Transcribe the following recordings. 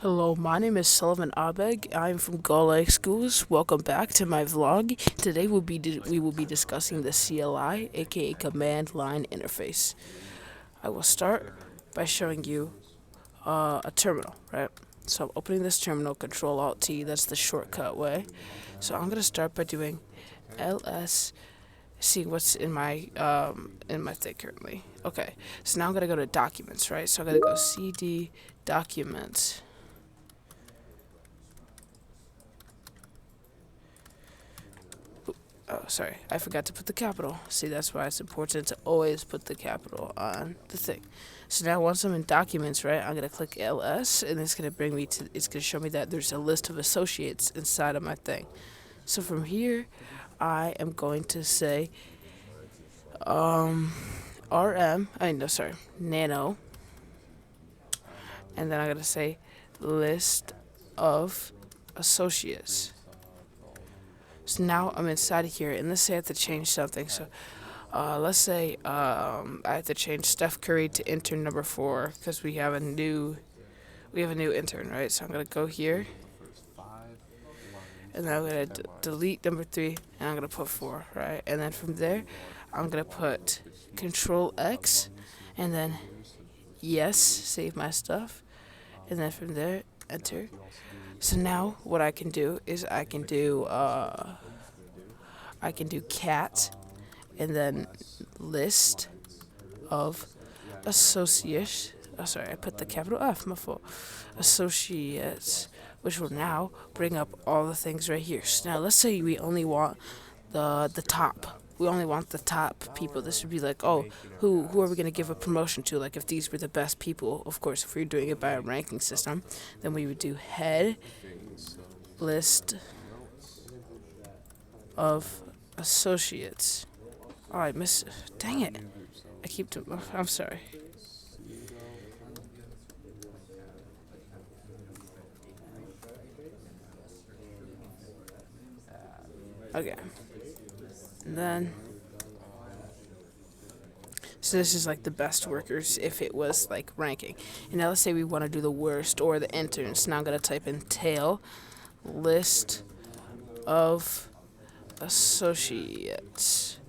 Hello, my name is Sullivan Abeg. I'm from CLI Schools. Welcome back to my vlog. Today we will be discussing the CLI, aka Command Line Interface. I will start by showing you a terminal, right? So I'm opening this terminal, Control Alt T. That's the shortcut way. So I'm gonna start by doing ls. See what's in my thing currently. Okay, so now I'm gonna go to Documents, right? So I'm gonna go CD Documents. Oh, sorry, I forgot to put the capital. See, that's why it's important to always put the capital on the thing. So now once I'm in Documents, right, I'm going to click LS, and it's going to bring me to, it's going to show me that there's a list of associates inside of my thing. So from here, I am going to say, nano, and then I'm going to say list of associates. So now I'm inside of here, and let's say I have to change something. So let's say I have to change Steph Curry to intern number 4 because we have a new intern, right? So I'm gonna go here, and then I'm gonna delete number 3, and I'm gonna put 4, right? And then from there, I'm gonna put Control X, and then yes, save my stuff, and then from there, enter. So now what I can do is I can do cat and then list of associates. Oh, sorry, I put the capital F, my fault. Associates, which will now bring up all the things right here. So now let's say we only want the top. We only want the top people. This would be like, oh, who are we going to give a promotion to? Like, if these were the best people, of course, if we were doing it by a ranking system, then we would do head list of associates. Oh, I miss. Dang it. I keep. I'm sorry. Okay. And then. So this is like the best workers if it was like ranking. And now let's say we want to do the worst or the interns. Now I'm going to type in tail list of associates.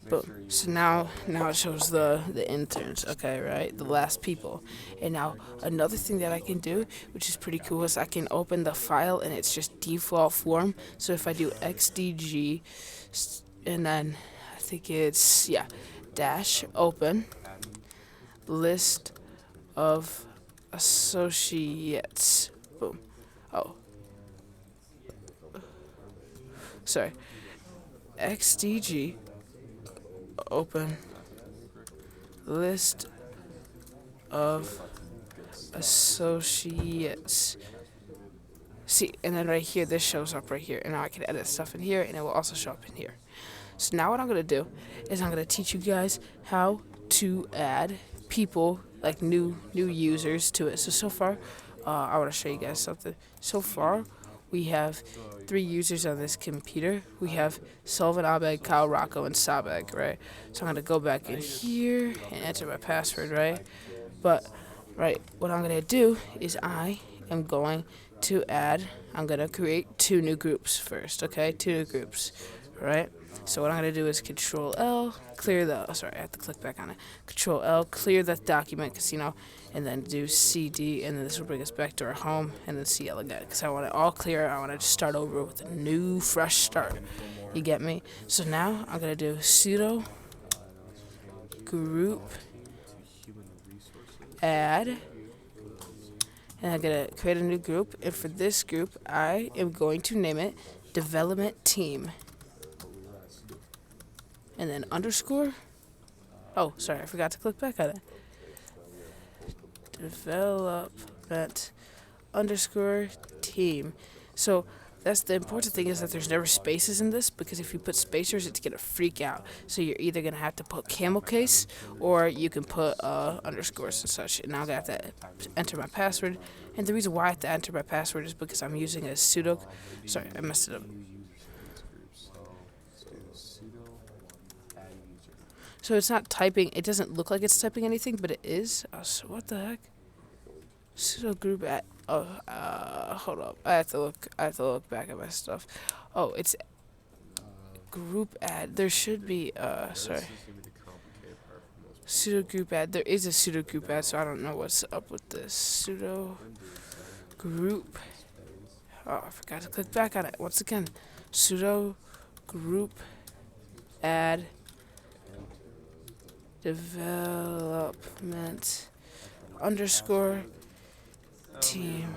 Boom. So now it shows the interns, okay, right? The last people. And now another thing that I can do, which is pretty cool, is I can open the file and it's just default form. So if I do xdg and then I think it's dash open list of associates. Boom. Oh. Sorry. xdg open list of associates. See, and then right here, this shows up right here, and now I can edit stuff in here, and it will also show up in here. So now what I'm gonna do is I'm gonna teach you guys how to add people, like new users to it. So far, I want to show you guys something. So far, we have 3 users on this computer. We have Sullivan, Abeg, Kyle, Rocco, and Sabeg, right? So I'm gonna go back in here and enter my password, right? But what I'm gonna do is I'm going to create 2 new groups first, okay? 2 new groups, right? So what I'm going to do is Control L, clear the, I have to click back on it. Control L, clear the document, and then do CD, and then this will bring us back to our home, and then CL again, because I want it all clear. I want to just start over with a new, fresh start. You get me? So now I'm going to do sudo group add, and I'm going to create a new group, and for this group, I am going to name it Development Team. And then underscore. Oh, sorry, I forgot to click back on it. Development underscore team. So that's the important thing, is that there's never spaces in this, because if you put spacers, it's gonna freak out. So you're either gonna have to put camel case, or you can put underscores and such. And now I'm gonna have to enter my password. And the reason why I have to enter my password is because I'm using a sudo. Sorry, I messed it up. So it's not typing. It doesn't look like it's typing anything, but it is. So what the heck? Sudo group Oh, hold up. I have to look. I have to look back at my stuff. Oh, it's group add. There should be. Sorry. Pseudo group add. There is a pseudo group add, so I don't know what's up with this pseudo group. Oh, I forgot to click back on it once again. Pseudo group add development underscore team.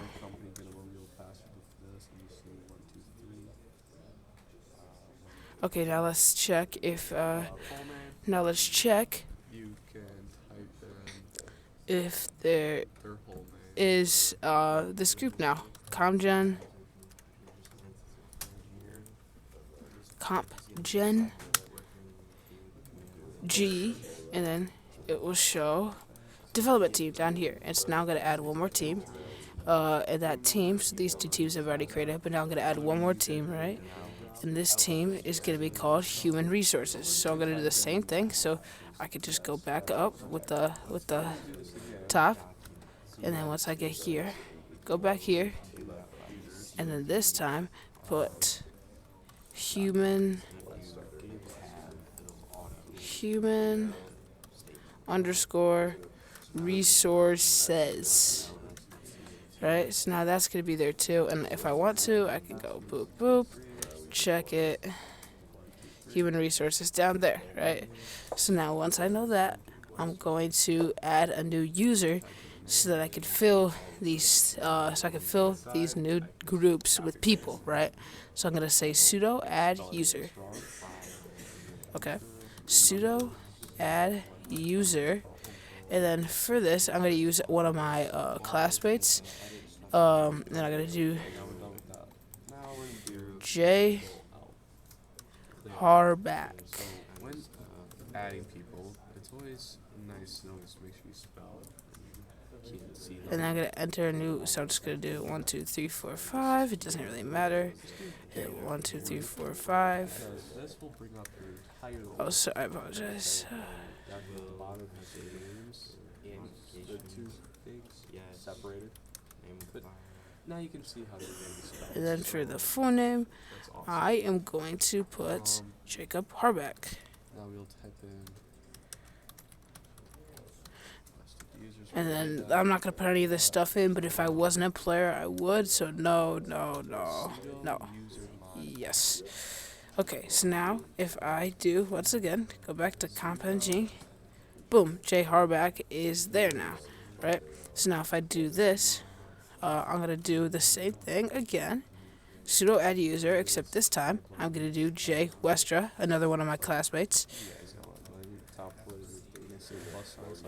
Okay, now let's check if now let's check if there is this group now. ComGen CompGen G, and then it will show development team down here. And it's now going to add one more team. And that team, so these two teams have already created, but now I'm going to add one more team, right? And this team is going to be called Human Resources. So I'm going to do the same thing. So I could just go back up with the top, and then once I get here, go back here, and then this time put human underscore resources. Right, so now that's going to be there too, and if I want to, I can go boop boop, check it, human resources down there, right? So now once I know that, I'm going to add a new user so that I can fill these new groups with people, right? So I'm going to say sudo add user. Okay, sudo add user. And then for this, I'm going to use one of my classmates. Then I'm going to do J Harback. When adding people, it's always nice to always make sure you spell it. And then I'm going to enter a new, so I'm just going to do 1, 2, 3, 4, 5. It doesn't really matter. 1, 2, 3, 4, 5. Oh, sorry, I apologize. Now you can see how they're going to be spelled. And then for the full name, I am going to put Jacob Harback. Now we'll type in. And then I'm not going to put any of this stuff in, but if I wasn't a player, I would. So no. Yes. Okay, so now if I do, once again, go back to CompG, boom, J Harback is there now, right? So now if I do this, I'm going to do the same thing again, sudo add user, except this time I'm going to do J Westra, another one of my classmates.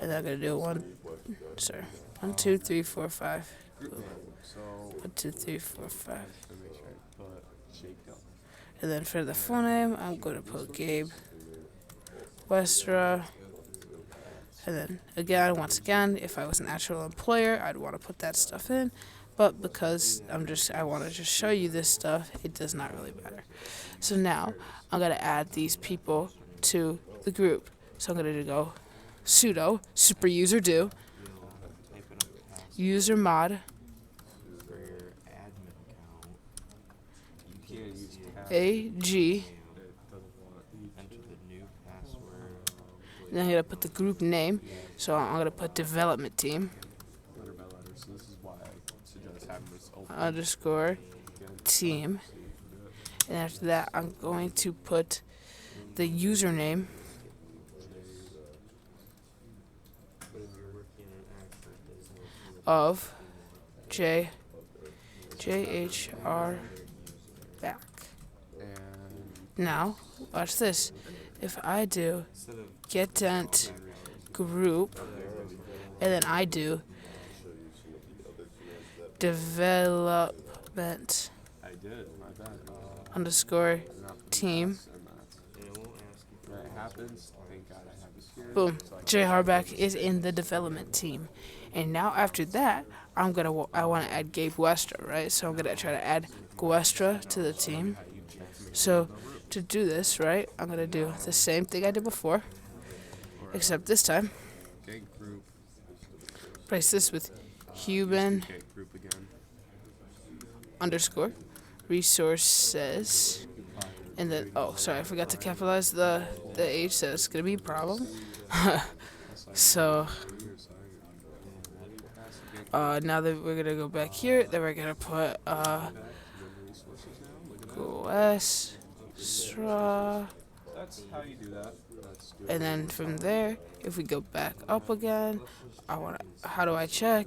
And I'm going to do 1, 2, 3, 4, 5. 1, 2, 3, 4, 5. And then for the full name, I'm going to put Gabe Westra. And then again, once again, if I was an actual employer, I'd want to put that stuff in. But because I want to just show you this stuff, it does not really matter. So now I'm going to add these people to the group. So I'm going to go sudo super user do user mod AG. And I'm going to put the group name. So I'm going to put development team. Underscore team. And after that, I'm going to put the username. Of JHR back. Now, watch this. If I do get dent group, and then I do development underscore team, boom, J Harback is in the development team. And now after that, I want to add Gabe Westra, right? So I'm gonna try to add Westra to the team. So to do this, right, I'm gonna do the same thing I did before, except this time, replace this with human underscore resources, and then oh sorry, I forgot to capitalize the H, so it's gonna be a problem. So now that we're gonna go back here, then we're gonna put OS straw, that's how you do that. That's good. and then from there, if we go back up again, how do I check?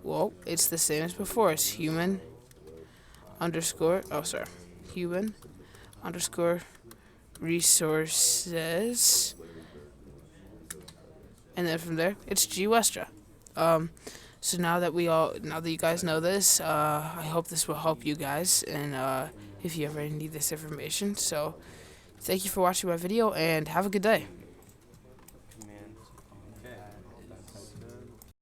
Well, it's the same as before. It's human underscore, oh sorry, human underscore resources, and then from there it's GWestra. So now that you guys know this, I hope this will help you guys, and if you ever need this information. So thank you for watching my video, and have a good day.